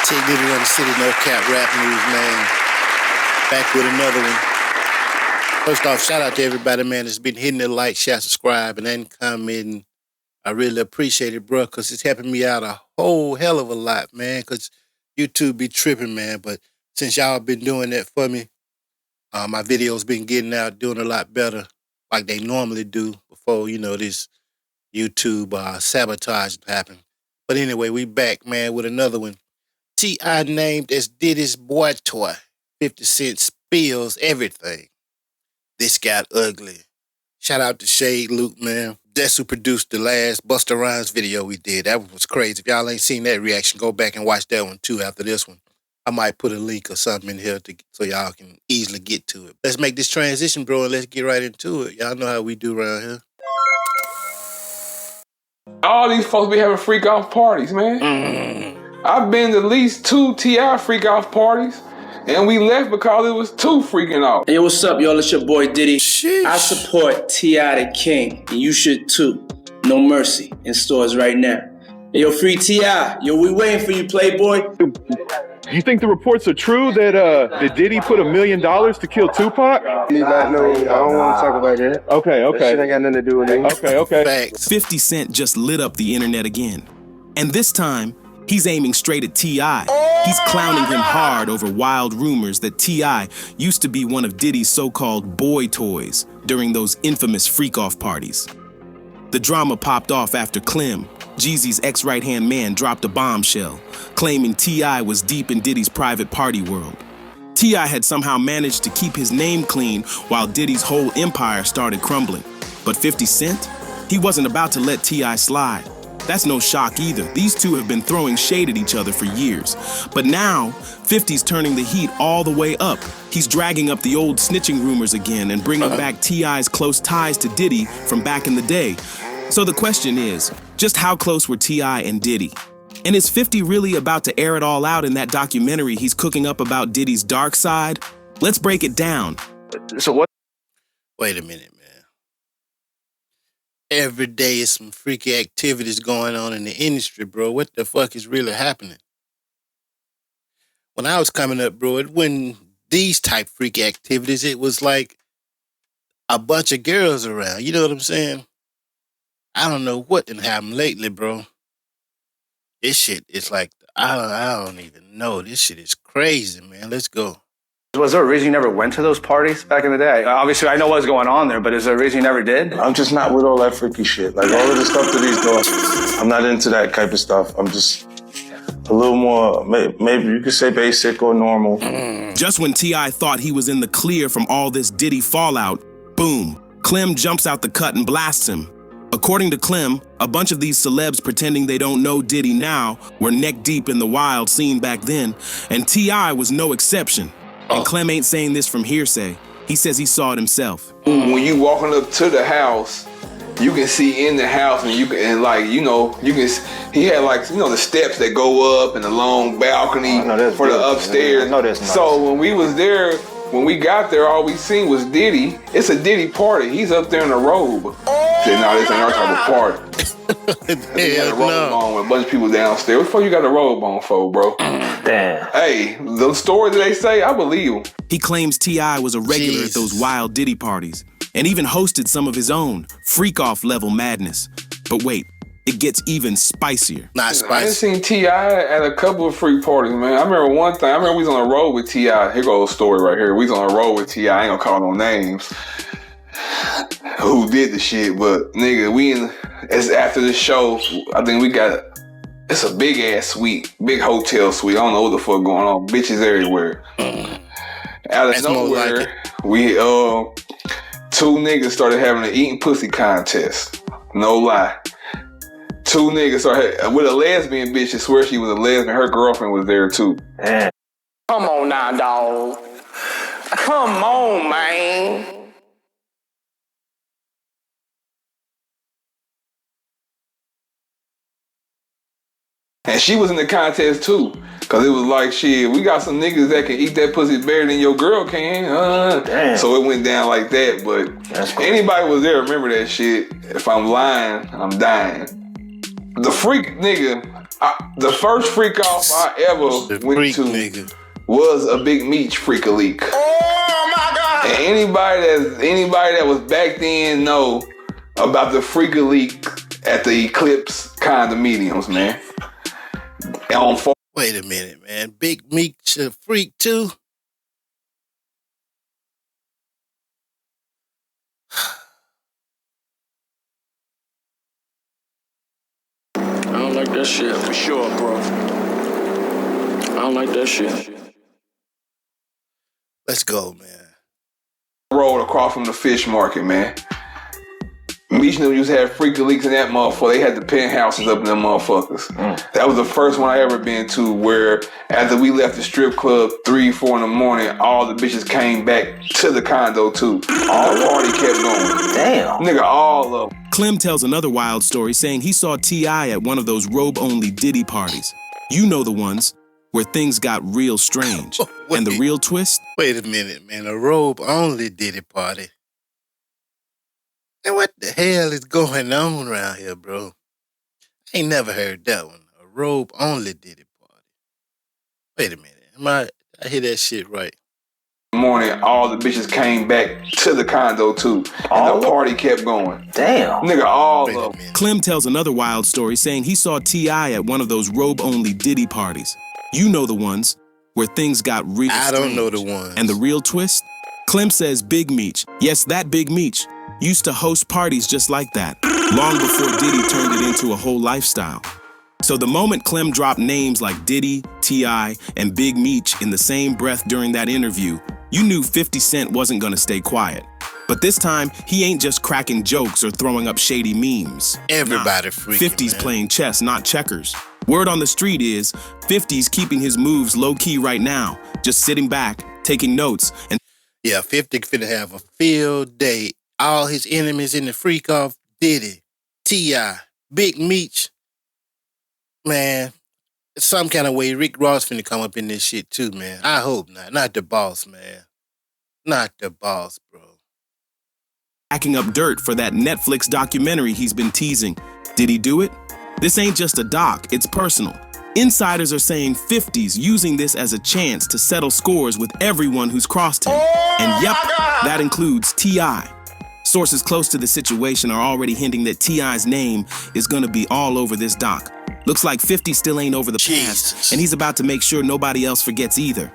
Tig Knight on the City No Cap Rap News, man. Back with another one. First off, shout out to everybody, man, that's been hitting the like, share, subscribe, and then commenting. I really appreciate it, bro, because it's helping me out a whole hell of a lot, man, because YouTube be tripping, man. But since y'all been doing that for me, my videos been getting out, doing a lot better like they normally do before, this YouTube sabotage happened. But anyway, we back, man, with another one. T.I. named as Diddy's boy toy. 50 Cent spills everything. This got ugly. Shout out to Shadeloop, man. That's who produced the last Busta Rhymes video we did. That was crazy. If y'all ain't seen that reaction, go back and watch that one too after this one. I might put a link or something in here so y'all can easily get to it. Let's make this transition, bro, and let's get right into it. Y'all know how we do around here. All these folks be having freak off parties, man. I've been to at least 2 T.I. freak off parties, and we left because it was too freaking off. Hey, what's up, y'all? It's your boy Diddy. Sheesh. I support T.I. the King, and you should too. No Mercy in stores right now. Hey, yo, free T.I. Yo, we waiting for you, Playboy. You think the reports are true that Diddy put $1 million to kill Tupac? I don't want to talk about that. Okay. That shit ain't got nothing to do with it. Okay. Facts. 50 Cent just lit up the internet again. And this time, he's aiming straight at T.I. He's clowning him hard over wild rumors that T.I. used to be one of Diddy's so-called boy toys during those infamous freak-off parties. The drama popped off after Clem, Jeezy's ex-right-hand man, dropped a bombshell, claiming T.I. was deep in Diddy's private party world. T.I. had somehow managed to keep his name clean while Diddy's whole empire started crumbling. But 50 Cent? He wasn't about to let T.I. slide. That's no shock either. These two have been throwing shade at each other for years. But now, 50's turning the heat all the way up. He's dragging up the old snitching rumors again and bringing back T.I.'s close ties to Diddy from back in the day. So the question is, just how close were T.I. and Diddy? And is 50 really about to air it all out in that documentary he's cooking up about Diddy's dark side? Let's break it down. So what? Wait a minute, man. Every day is some freaky activities going on in the industry, bro. What the fuck is really happening? When I was coming up, bro, it wasn't these type freaky activities. It was like a bunch of girls around. You know what I'm saying? I don't know what done happened lately, bro. This shit is like, I don't even know. This shit is crazy, man. Let's go. Was there a reason you never went to those parties back in the day? Obviously, I know what's going on there, but is there a reason you never did? I'm just not with all that freaky shit. Like all of the stuff that he's doing, I'm not into that type of stuff. I'm just a little more, maybe you could say basic or normal. Just when T.I. thought he was in the clear from all this Diddy fallout, boom, Clem jumps out the cut and blasts him. According to Clem, a bunch of these celebs pretending they don't know Diddy now were neck deep in the wild scene back then, and T.I. was no exception. And Clem ain't saying this from hearsay. He says he saw it himself. When you walking up to the house, you can see in the house, and he had the steps that go up and the long balcony for the upstairs. So when we was there, when we got there, all we seen was Diddy. It's a Diddy party. He's up there in a robe. Said, no, this ain't our type of party. He got a robe on with a bunch of people downstairs. What the fuck you got a robe on for, bro? Damn. Hey, the stories that they say, I believe them. He claims T.I. was a regular at those wild Diddy parties and even hosted some of his own freak-off level madness. But wait, it gets even spicier. Not I spicy. done seen T.I. at a couple of freak parties, man. I remember one thing. I remember we was on a road with T.I. Here goes a story right here. We was on a road with T.I. I ain't gonna call no names. Who did the shit, but nigga, it's after the show, I think it's a big ass suite, big hotel suite. I don't know what the fuck going on. Bitches everywhere. Out of nowhere, we 2 niggas started having an eating pussy contest. No lie. 2 niggas started with a lesbian bitch. I swear she was a lesbian. Her girlfriend was there too. Man. Come on now, dog. Come on, man. And she was in the contest too. Cause it was like, shit, we got some niggas that can eat that pussy better than your girl can. Damn. So it went down like that. But anybody was there, remember that shit. If I'm lying, I'm dying. The freak nigga The first freak off I ever went to was a Big Meech freak a leak. Oh my God! And anybody that was back then know about the freak a leak at the Eclipse condominiums, man. Wait a minute, man. Big Meech a freak too? I don't like that shit for sure, bro. I don't like that shit. Let's go, man. Rolled across from the fish market, man. Meech knew used to have freaky leaks in that motherfucker. They had the penthouses up in them motherfuckers. That was the first one I ever been to where after we left the strip club 3, 4 in the morning, all the bitches came back to the condo too. All the party kept going. Damn. Nigga, all of them. Clem tells another wild story saying he saw T.I. at one of those robe-only Diddy parties. You know the ones where things got real strange. And the real twist? Wait a minute, man. A robe-only Diddy party. And what the hell is going on around here, bro? I ain't never heard that one. A robe-only Diddy party. Wait a minute. I hear that shit right. Morning, all the bitches came back to the condo too. And the party kept going. Damn. Nigga, all of them. Clem tells another wild story saying he saw T.I. at one of those robe-only Diddy parties. You know the ones where things got real strange. I don't know the ones. And the real twist? Clem says Big Meech, yes, that Big Meech, used to host parties just like that, long before Diddy turned it into a whole lifestyle. So the moment Clem dropped names like Diddy, T.I., and Big Meech in the same breath during that interview, you knew 50 Cent wasn't gonna stay quiet. But this time, he ain't just cracking jokes or throwing up shady memes. Everybody freaking, 50's man. playing chess, not checkers. Word on the street is, 50's keeping his moves low-key right now, just sitting back, taking notes, and yeah, 50 finna have a field day. All his enemies in the freak off, Diddy, T.I., Big Meech. Man, some kind of way Rick Ross finna come up in this shit too, man. I hope not. Not the boss, man. Not the boss, bro. backing up dirt for that Netflix documentary he's been teasing. Did he do it? This ain't just a doc, it's personal. Insiders are saying 50's using this as a chance to settle scores with everyone who's crossed him. And yep, that includes T.I. Sources close to the situation are already hinting that T.I.'s name is gonna be all over this doc. Looks like 50 still ain't over the past, and he's about to make sure nobody else forgets either.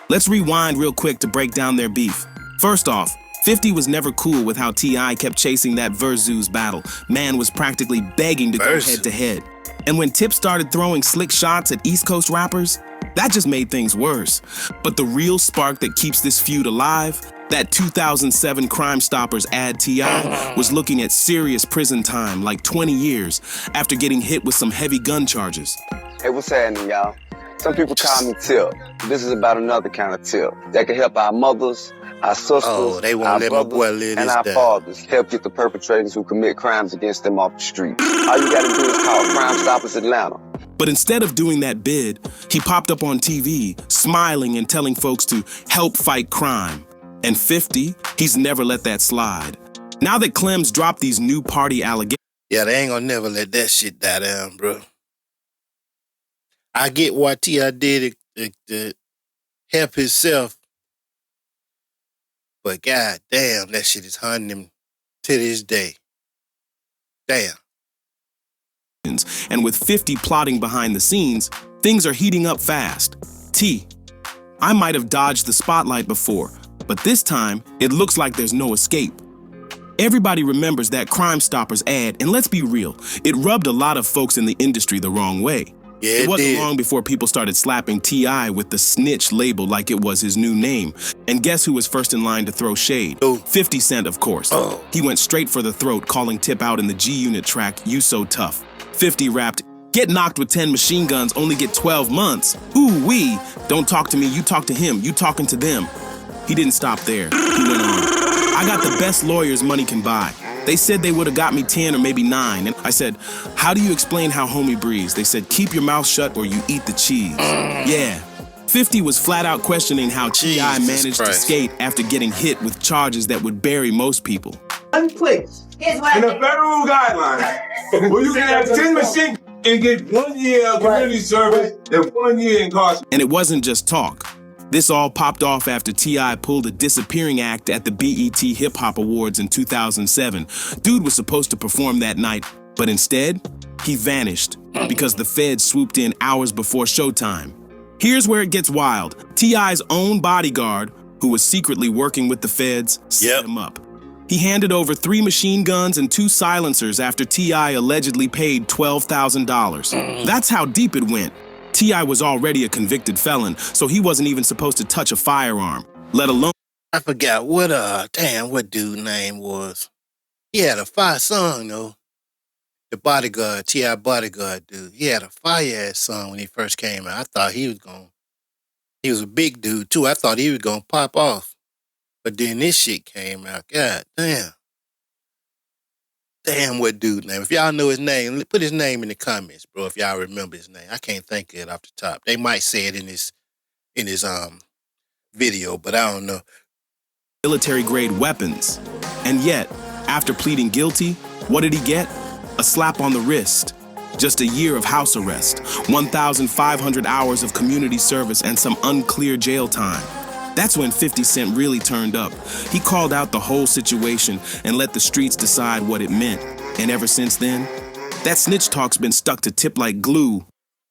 Let's rewind real quick to break down their beef. First off, 50 was never cool with how T.I. kept chasing that Versus battle. Man was practically begging to go head-to-head. And when Tip started throwing slick shots at East Coast rappers, that just made things worse. But the real spark that keeps this feud alive, that 2007 Crime Stoppers ad T.I. was looking at serious prison time, like 20 years, after getting hit with some heavy gun charges. Hey, what's happening, y'all? Some people call me Tip. This is about another kind of tip that can help our mothers, our sisters, they won't our let my brothers, boy live and this our down. fathers help get the perpetrators who commit crimes against them off the street. All you gotta do is call Crime Stoppers Atlanta. But instead of doing that bid, he popped up on TV, smiling and telling folks to help fight crime. And 50, he's never let that slide. Now that Clem's dropped these new party allegations... Yeah, they ain't gonna never let that shit die down, bro. I get what T.I. did to help himself, but god damn, that shit is haunting him to this day. Damn. And with 50 plotting behind the scenes, things are heating up fast. I might have dodged the spotlight before, but this time, it looks like there's no escape. Everybody remembers that Crime Stoppers ad, and let's be real, it rubbed a lot of folks in the industry the wrong way. Yeah, it wasn't did. long before people started slapping T.I. with the snitch label like it was his new name. And guess who was first in line to throw shade? Who? 50 Cent, of course. Oh. He went straight for the throat, calling Tip out in the G-Unit track, You So Tough. 50 rapped, get knocked with 10 machine guns, only get 12 months. Ooh-wee, don't talk to me, you talk to him, you talking to them. He didn't stop there. He went on. I got the best lawyers money can buy. They said they would have got me 10 or maybe 9. And I said, how do you explain how homie breathes? They said, keep your mouth shut or you eat the cheese. Yeah. 50 was flat out questioning how T.I. managed to skate after getting hit with charges that would bury most people. One place in the federal guidelines where you can have 10 machine and get 1 year of community service and 1 year incarceration. And it wasn't just talk. This all popped off after T.I. pulled a disappearing act at the BET Hip Hop Awards in 2007. Dude was supposed to perform that night, but instead, he vanished because the feds swooped in hours before showtime. Here's where it gets wild. T.I.'s own bodyguard, who was secretly working with the feds, set him up. He handed over 3 machine guns and 2 silencers after T.I. allegedly paid $12,000. That's how deep it went. T.I. was already a convicted felon, so he wasn't even supposed to touch a firearm, let alone... I forgot what dude's name was. He had a fire song, though. The bodyguard, T.I. bodyguard dude. He had a fire-ass song when he first came out. I thought he was a big dude, too. I thought he was going to pop off. But then this shit came out. God damn. Damn, what dude's name? If y'all know his name, put his name in the comments, bro, if y'all remember his name. I can't think of it off the top. They might say it in his video, but I don't know. Military-grade weapons. And yet, after pleading guilty, what did he get? A slap on the wrist. Just a year of house arrest, 1,500 hours of community service, and some unclear jail time. That's when 50 Cent really turned up. He called out the whole situation and let the streets decide what it meant. And ever since then, that snitch talk's been stuck to Tip like glue.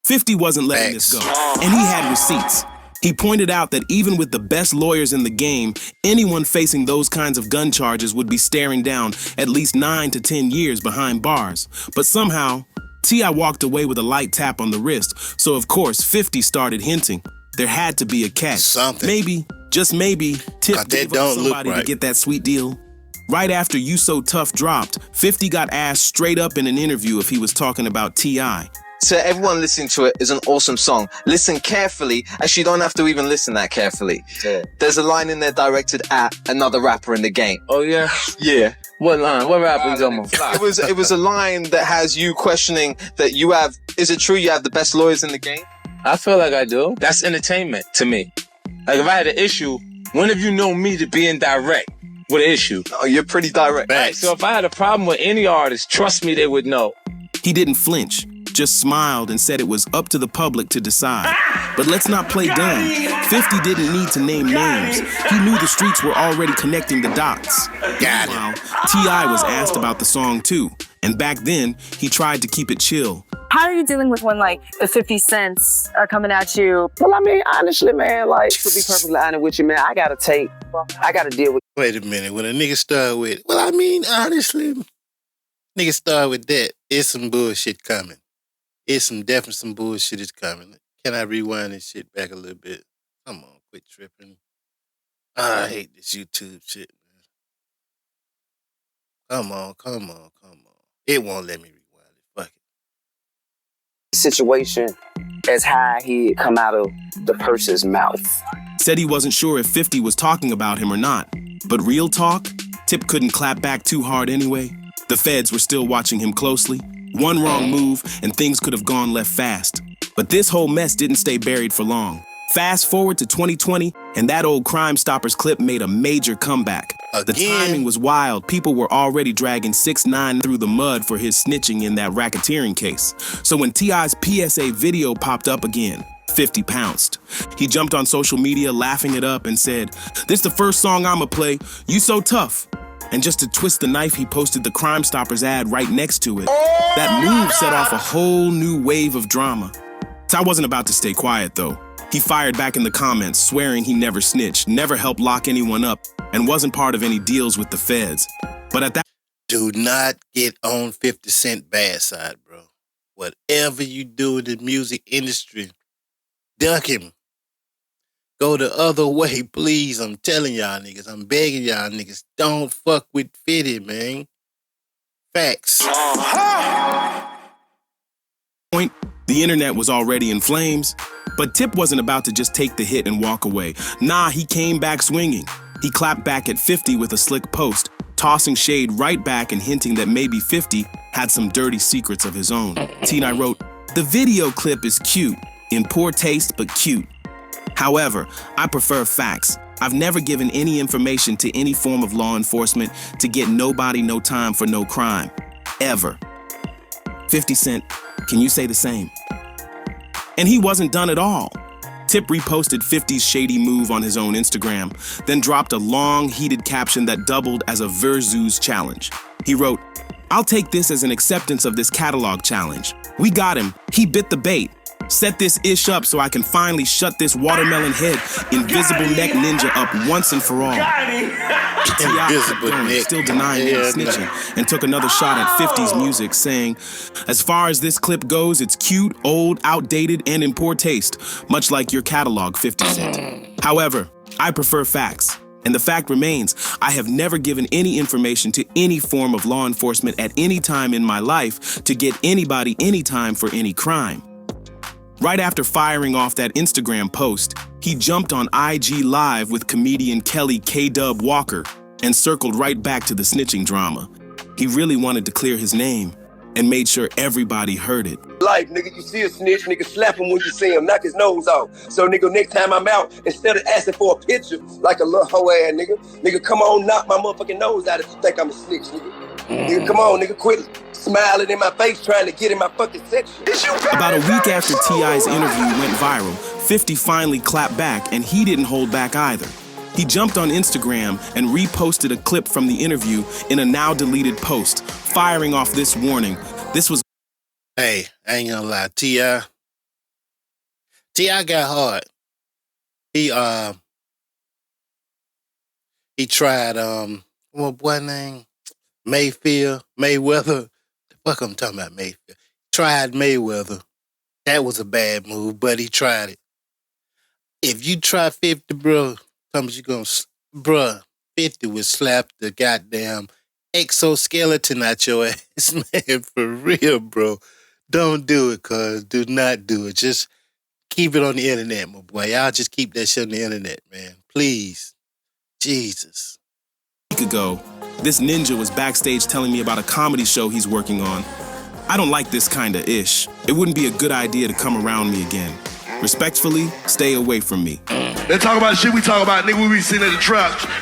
50 wasn't letting this go, and he had receipts. He pointed out that even with the best lawyers in the game, anyone facing those kinds of gun charges would be staring down at least 9 to 10 years behind bars. But somehow, T.I. walked away with a light tap on the wrist, so of course 50 started hinting there had to be a catch. Maybe, just maybe, Tip gave up somebody to get that sweet deal. Right after You So Tough dropped, 50 got asked straight up in an interview if he was talking about T.I. So everyone listening to it is an awesome song. Listen carefully. Actually, you don't have to even listen that carefully. Yeah. There's a line in there directed at another rapper in the game. Oh, yeah? Yeah. What line? What rapper you talking about? It was a line that has you questioning that you have, is it true you have the best lawyers in the game? I feel like I do. That's entertainment to me. Like if I had an issue, when have you known me to be indirect with an issue? Oh, you're pretty direct. Right. So if I had a problem with any artist, trust me, they would know. He didn't flinch, just smiled and said it was up to the public to decide. But let's not play dumb. 50 didn't need to name names. He knew the streets were already connecting the dots. Meanwhile, T.I. was asked about the song too. And back then, he tried to keep it chill. How are you dealing with when, like, the 50 cents are coming at you? Well, I mean, honestly, man, like, to be perfectly honest with you, man, I gotta deal with... Wait a minute. When a nigga start with, well, I mean, honestly, nigga start with that, it's some bullshit coming. It's definitely some bullshit is coming. Can I rewind this shit back a little bit? Come on, quit tripping. I hate this YouTube shit, man. Come on. It won't let me rewind it. Fuck it. Situation as high he come out of the person's mouth. Said he wasn't sure if 50 was talking about him or not. But real talk, Tip couldn't clap back too hard anyway. The feds were still watching him closely. One wrong move and things could have gone left fast. But this whole mess didn't stay buried for long. Fast forward to 2020, and that old Crime Stoppers clip made a major comeback. The timing was wild. People were already dragging 6ix9ine through the mud for his snitching in that racketeering case. So when T.I.'s PSA video popped up again, 50 pounced. He jumped on social media laughing it up and said, "This the first song I'ma play, You So Tough." And just to twist the knife, he posted the Crime Stoppers ad right next to it. That move set off a whole new wave of drama. Ty wasn't about to stay quiet though. He fired back in the comments, swearing he never snitched, never helped lock anyone up, and wasn't part of any deals with the feds. But at that... Do not get on 50 Cent bad side, bro. Whatever you do in the music industry, duck him. Go the other way, please. I'm telling y'all niggas. I'm begging y'all niggas. Don't fuck with 50, man. Facts. Point, the internet was already in flames, but Tip wasn't about to just take the hit and walk away. Nah, he came back swinging. He clapped back at 50 with a slick post, tossing shade right back and hinting that maybe 50 had some dirty secrets of his own. T-Knight wrote, "The video clip is cute, in poor taste but cute. However, I prefer facts. I've never given any information to any form of law enforcement to get nobody no time for no crime. Ever." 50 Cent Can you say the same? And he wasn't done at all. Tip reposted 50's shady move on his own Instagram, then dropped a long, heated caption that doubled as a Versus challenge. He wrote, "I'll take this as an acceptance of this catalog challenge. We got him. He bit the bait. Set this ish up so I can finally shut this watermelon head invisible neck ninja up once and for all." Invisible neck. Still denying any snitching, and took another shot at 50's music, saying, "As far as this clip goes, it's cute, old, outdated, and in poor taste, much like your catalog, 50 Cent. However, I prefer facts. And the fact remains, I have never given any information to any form of law enforcement at any time in my life to get anybody anytime for any crime." Right after firing off that Instagram post, he jumped on IG Live with comedian Kelly K-Dub Walker and circled right back to the snitching drama. He really wanted to clear his name and made sure everybody heard it. Life, nigga, you see a snitch, nigga, slap him when you see him, knock his nose off. So, nigga, next time I'm out, instead of asking for a picture like a little hoe ass nigga, come on, knock my motherfucking nose out if you think I'm a snitch, nigga. Nigga, come on, nigga, quit smiling in my face trying to get in my fucking section. About a week after T.I.'s interview went viral, 50 finally clapped back, and he didn't hold back either. He jumped on Instagram and reposted a clip from the interview in a now-deleted post, firing off this warning. This was... Hey, I ain't gonna lie, T.I. got hard. He tried, what boy name? Mayweather. The fuck I'm talking about, Mayfield. Tried Mayweather. That was a bad move, but he tried it. If you try 50, bro, you gonna, bruh, 50 would slap the goddamn exoskeleton out your ass, man, for real, bro. Don't do it, cuz. Do not do it. Just keep it on the internet, my boy. Y'all just keep that shit on the internet, man. Please. Jesus. A week ago, this ninja was backstage telling me about a comedy show he's working on. I don't like this kinda ish. It wouldn't be a good idea to come around me again. Respectfully, stay away from me. They talk about shit we talk about, nigga. We be sitting at the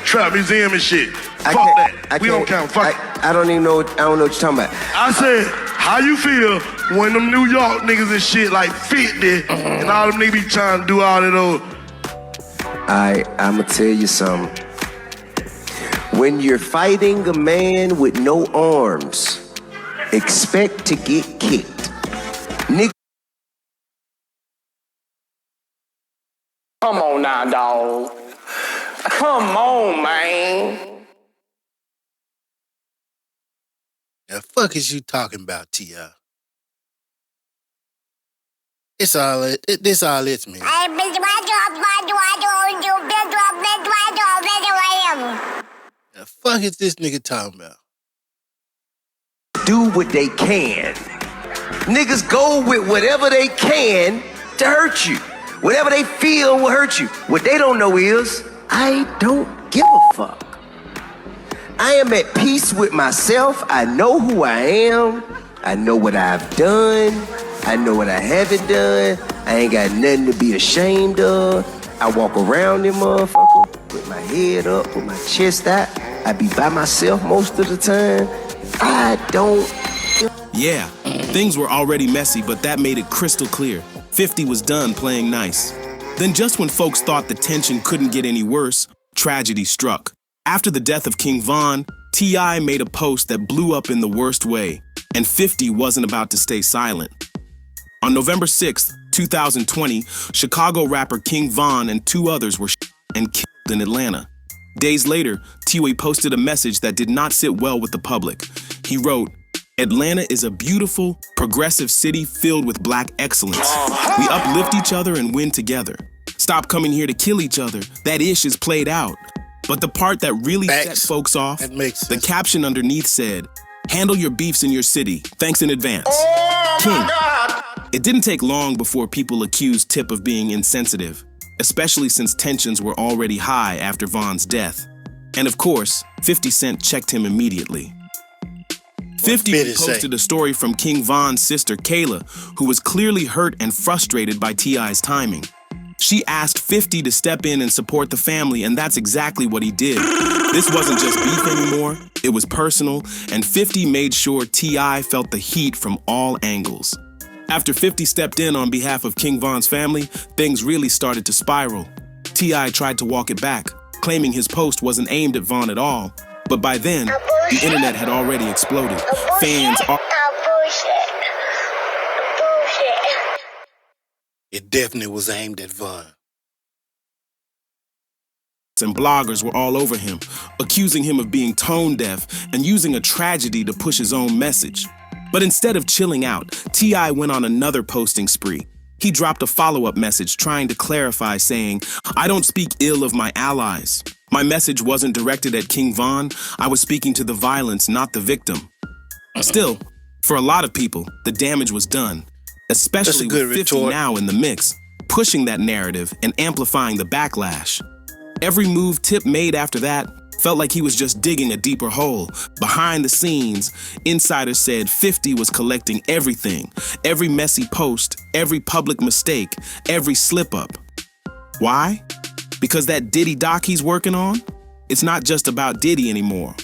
trap museum and shit. Fuck that. We don't count. Fuck it. I don't know what you're talking about. I said, how you feel when them New York niggas and shit like 50 and all them niggas be trying to do all of those? I'ma tell you something. When you're fighting a man with no arms, expect to get kicked. Nigga. Come on now, dawg. Come on, man. The fuck is you talking about, T.I.? It's all it, this all it's, man. The fuck is this nigga talking about? Do what they can. Niggas go with whatever they can to hurt you. Whatever they feel will hurt you. What they don't know is, I don't give a fuck. I am at peace with myself. I know who I am. I know what I've done. I know what I haven't done. I ain't got nothing to be ashamed of. I walk around them motherfucker with my head up, with my chest out. I be by myself most of the time. I don't. Yeah, things were already messy, but that made it crystal clear. 50 was done playing nice. Then just when folks thought the tension couldn't get any worse, tragedy struck. After the death of King Von, T.I. made a post that blew up in the worst way, and 50 wasn't about to stay silent. On November 6th, 2020, Chicago rapper King Von and two others were shot and killed in Atlanta. Days later, T.I. posted a message that did not sit well with the public. He wrote, "Atlanta is a beautiful, progressive city filled with black excellence. We uplift each other and win together. Stop coming here to kill each other. That ish is played out." But the part that really set folks off, the caption underneath said, "Handle your beefs in your city. Thanks in advance. King." It didn't take long before people accused Tip of being insensitive, especially since tensions were already high after Von's death. And of course, 50 Cent checked him immediately. 50 posted a story from King Von's sister, Kayla, who was clearly hurt and frustrated by T.I.'s timing. She asked 50 to step in and support the family, and that's exactly what he did. This wasn't just beef anymore, it was personal, and 50 made sure T.I. felt the heat from all angles. After 50 stepped in on behalf of King Von's family, things really started to spiral. T.I. tried to walk it back, claiming his post wasn't aimed at Von at all. But by then, the internet had already exploded. Fans are... It definitely was aimed at Von. And bloggers were all over him, accusing him of being tone deaf and using a tragedy to push his own message. But instead of chilling out, T.I. went on another posting spree. He dropped a follow-up message trying to clarify, saying, "I don't speak ill of my allies. My message wasn't directed at King Von. I was speaking to the violence, not the victim." Still, for a lot of people, the damage was done, especially with 50 now in the mix, pushing that narrative and amplifying the backlash. Every move Tip made after that felt like he was just digging a deeper hole. Behind the scenes, insiders said 50 was collecting everything, every messy post, every public mistake, every slip-up. Why? Because that Diddy doc he's working on? It's not just about Diddy anymore.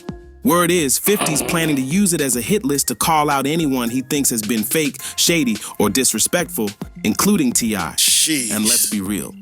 Word is, 50's planning to use it as a hit list to call out anyone he thinks has been fake, shady, or disrespectful, including T.I. And let's be real,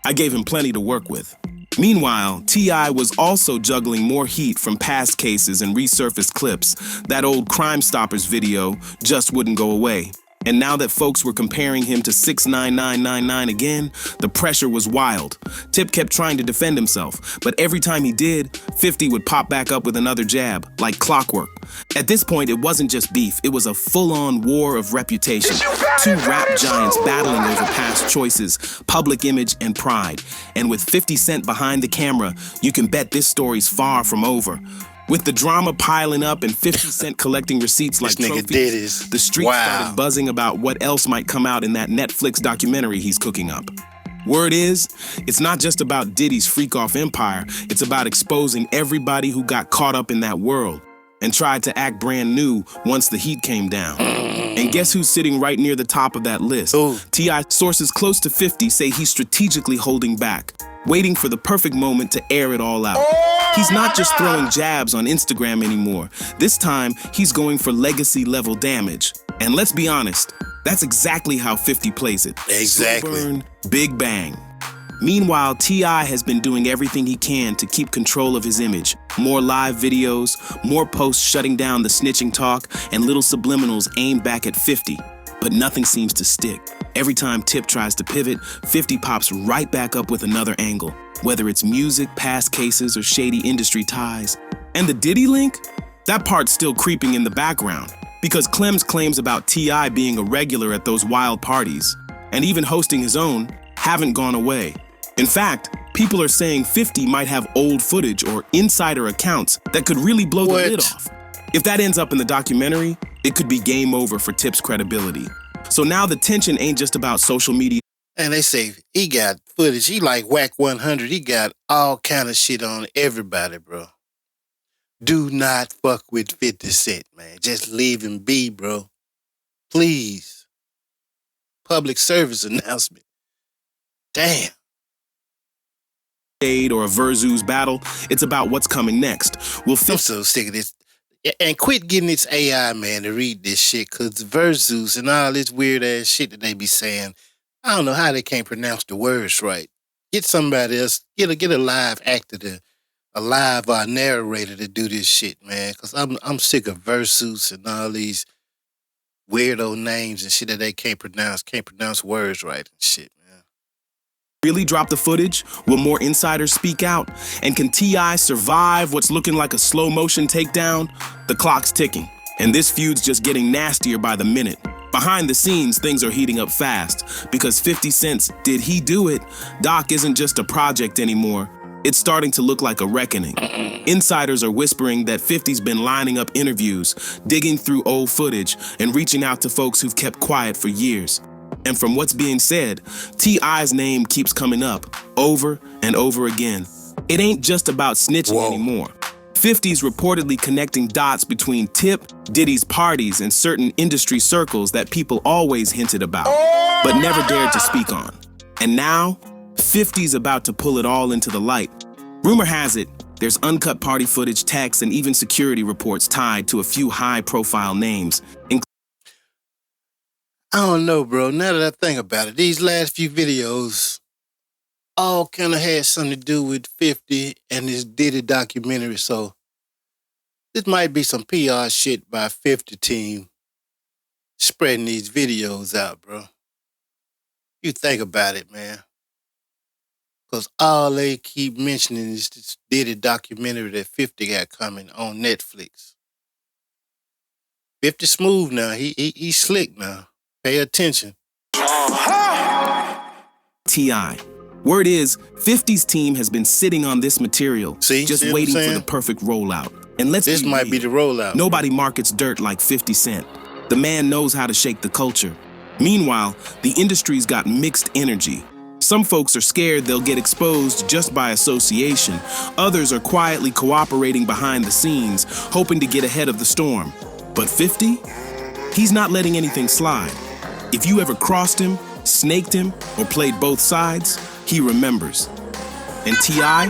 I gave him plenty to work with. Meanwhile, T.I. was also juggling more heat from past cases and resurfaced clips. That old Crime Stoppers video just wouldn't go away. And now that folks were comparing him to 69999 again, the pressure was wild. Tip kept trying to defend himself, but every time he did, 50 would pop back up with another jab, like clockwork. At this point, it wasn't just beef, it was a full-on war of reputation. Two rap giants battling over past choices, public image, and pride. And with 50 Cent behind the camera, you can bet this story's far from over. With the drama piling up and 50 Cent collecting receipts like trophies, the streets started buzzing about what else might come out in that Netflix documentary he's cooking up. Word is, it's not just about Diddy's freak-off empire, it's about exposing everybody who got caught up in that world and tried to act brand new once the heat came down. And guess who's sitting right near the top of that list? T.I. sources close to 50 say he's strategically holding back, waiting for the perfect moment to air it all out. He's not just throwing jabs on Instagram anymore. This time, he's going for legacy-level damage. And let's be honest, that's exactly how 50 plays it. Exactly. Slow burn, big bang. Meanwhile, T.I. has been doing everything he can to keep control of his image. More live videos, more posts shutting down the snitching talk, and little subliminals aimed back at 50. But nothing seems to stick. Every time Tip tries to pivot, 50 pops right back up with another angle. Whether it's music, past cases, or shady industry ties. And the Diddy link? That part's still creeping in the background, because Clem's claims about T.I. being a regular at those wild parties, and even hosting his own, haven't gone away. In fact, people are saying 50 might have old footage or insider accounts that could really blow the lid off. If that ends up in the documentary, it could be game over for Tip's credibility. So now the tension ain't just about social media. And they say he got footage. He like Whack 100. He got all kind of shit on everybody, bro. Do not fuck with 50 Cent, man. Just leave him be, bro. Please. Public service announcement. Damn. Or a Versus battle, it's about what's coming next. I'm so sick of this. And quit getting this AI, man, to read this shit, because Versus and all this weird-ass shit that they be saying, I don't know how they can't pronounce the words right. Get somebody else, get a live actor, a live narrator to do this shit, man, because I'm sick of Versus and all these weirdo names and shit that they can't pronounce words right and shit, man. Really drop the footage? Will more insiders speak out? And can T.I. survive what's looking like a slow motion takedown? The clock's ticking, and this feud's just getting nastier by the minute. Behind the scenes, things are heating up fast, because 50 Cent's Did He Do It? Doc isn't just a project anymore. It's starting to look like a reckoning. Insiders are whispering that 50's been lining up interviews, digging through old footage, and reaching out to folks who've kept quiet for years. And from what's being said, T.I.'s name keeps coming up over and over again. It ain't just about snitching anymore. 50's reportedly connecting dots between Tip, Diddy's parties, and certain industry circles that people always hinted about, but never dared to speak on. And now, 50's about to pull it all into the light. Rumor has it, there's uncut party footage, texts, and even security reports tied to a few high-profile names, I don't know, bro. Now that I think about it, these last few videos all kind of had something to do with 50 and this Diddy documentary. So this might be some PR shit by 50 team spreading these videos out, bro. You think about it, man. Because all they keep mentioning is this Diddy documentary that 50 got coming on Netflix. 50 smooth now. He slick now. Pay attention. T.I. Word is, 50's team has been sitting on this material, just See waiting what I'm for saying? the perfect rollout. And This might be the rollout. Nobody markets dirt like 50 Cent. The man knows how to shake the culture. Meanwhile, the industry's got mixed energy. Some folks are scared they'll get exposed just by association. Others are quietly cooperating behind the scenes, hoping to get ahead of the storm. But 50? He's not letting anything slide. If you ever crossed him, snaked him, or played both sides, he remembers. And T.I.?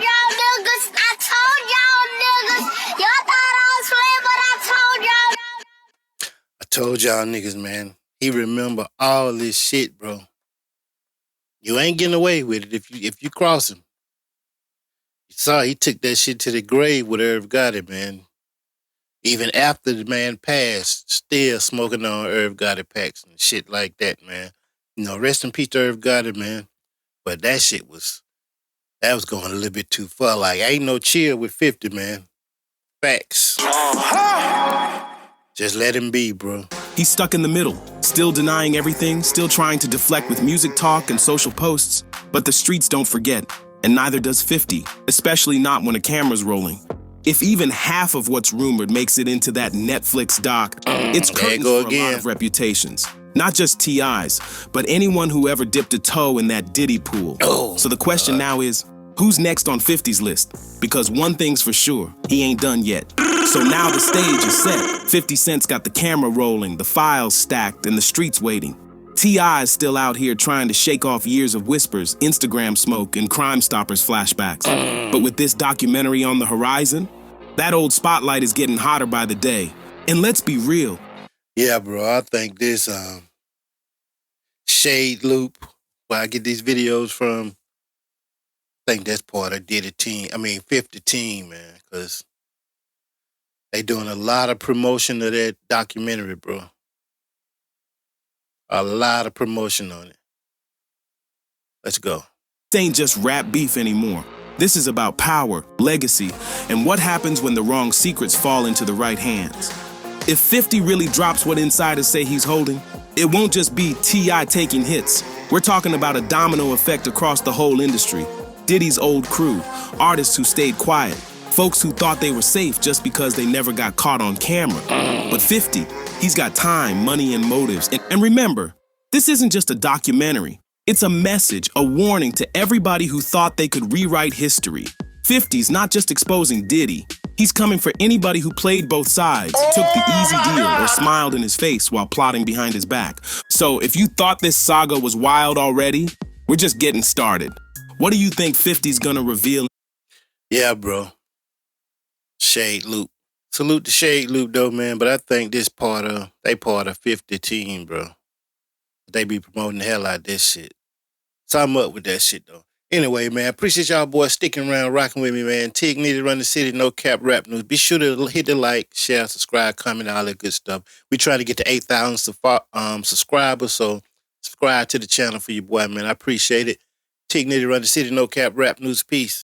I told y'all niggas, man. He remember all this shit, bro. You ain't getting away with it if you cross him. You saw he took that shit to the grave with Irv Gotti, man. Even after the man passed, still smoking on Irv Gotti packs and shit like that, man. You know, rest in peace to Irv Gotti, man. But that shit was going a little bit too far. Like, ain't no chill with 50, man. Facts. Just let him be, bro. He's stuck in the middle, still denying everything, still trying to deflect with music talk and social posts. But the streets don't forget, and neither does 50, especially not when a camera's rolling. If even half of what's rumored makes it into that Netflix doc, it's curtains for a lot of reputations. Not just T.I.'s, but anyone who ever dipped a toe in that Diddy pool. So the question now is, who's next on 50's list? Because one thing's for sure, he ain't done yet. So now the stage is set. 50 Cent's got the camera rolling, the files stacked, and the streets waiting. T.I. is still out here trying to shake off years of whispers, Instagram smoke, and Crime Stoppers flashbacks. But with this documentary on the horizon, that old spotlight is getting hotter by the day. And let's be real. Yeah, bro, I think this Shadeloop, where I get these videos from, I think that's part of Diddy team. 50 team, man, because they doing a lot of promotion of that documentary, bro. A lot of promotion on it. Let's go. This ain't just rap beef anymore. This is about power, legacy, and what happens when the wrong secrets fall into the right hands. If 50 really drops what insiders say he's holding, it won't just be T.I. taking hits. We're talking about a domino effect across the whole industry. Diddy's old crew, artists who stayed quiet, folks who thought they were safe just because they never got caught on camera. But 50, he's got time, money, and motives. And remember, this isn't just a documentary. It's a message, a warning to everybody who thought they could rewrite history. 50's not just exposing Diddy. He's coming for anybody who played both sides, took the easy deal, or smiled in his face while plotting behind his back. So if you thought this saga was wild already, we're just getting started. What do you think 50's gonna reveal? Yeah, bro. Shadeloop. Salute to Shadeloop, though, man. But I think they part of 50 team, bro. They be promoting the hell out of this shit. So I'm up with that shit, though. Anyway, man, appreciate y'all boys sticking around, rocking with me, man. Tig Knight run the city, no cap rap news. Be sure to hit the like, share, subscribe, comment, all that good stuff. We try to get to 8,000 subscribers, so subscribe to the channel for your boy, man. I appreciate it. Tig Knight run the city, no cap rap news. Peace.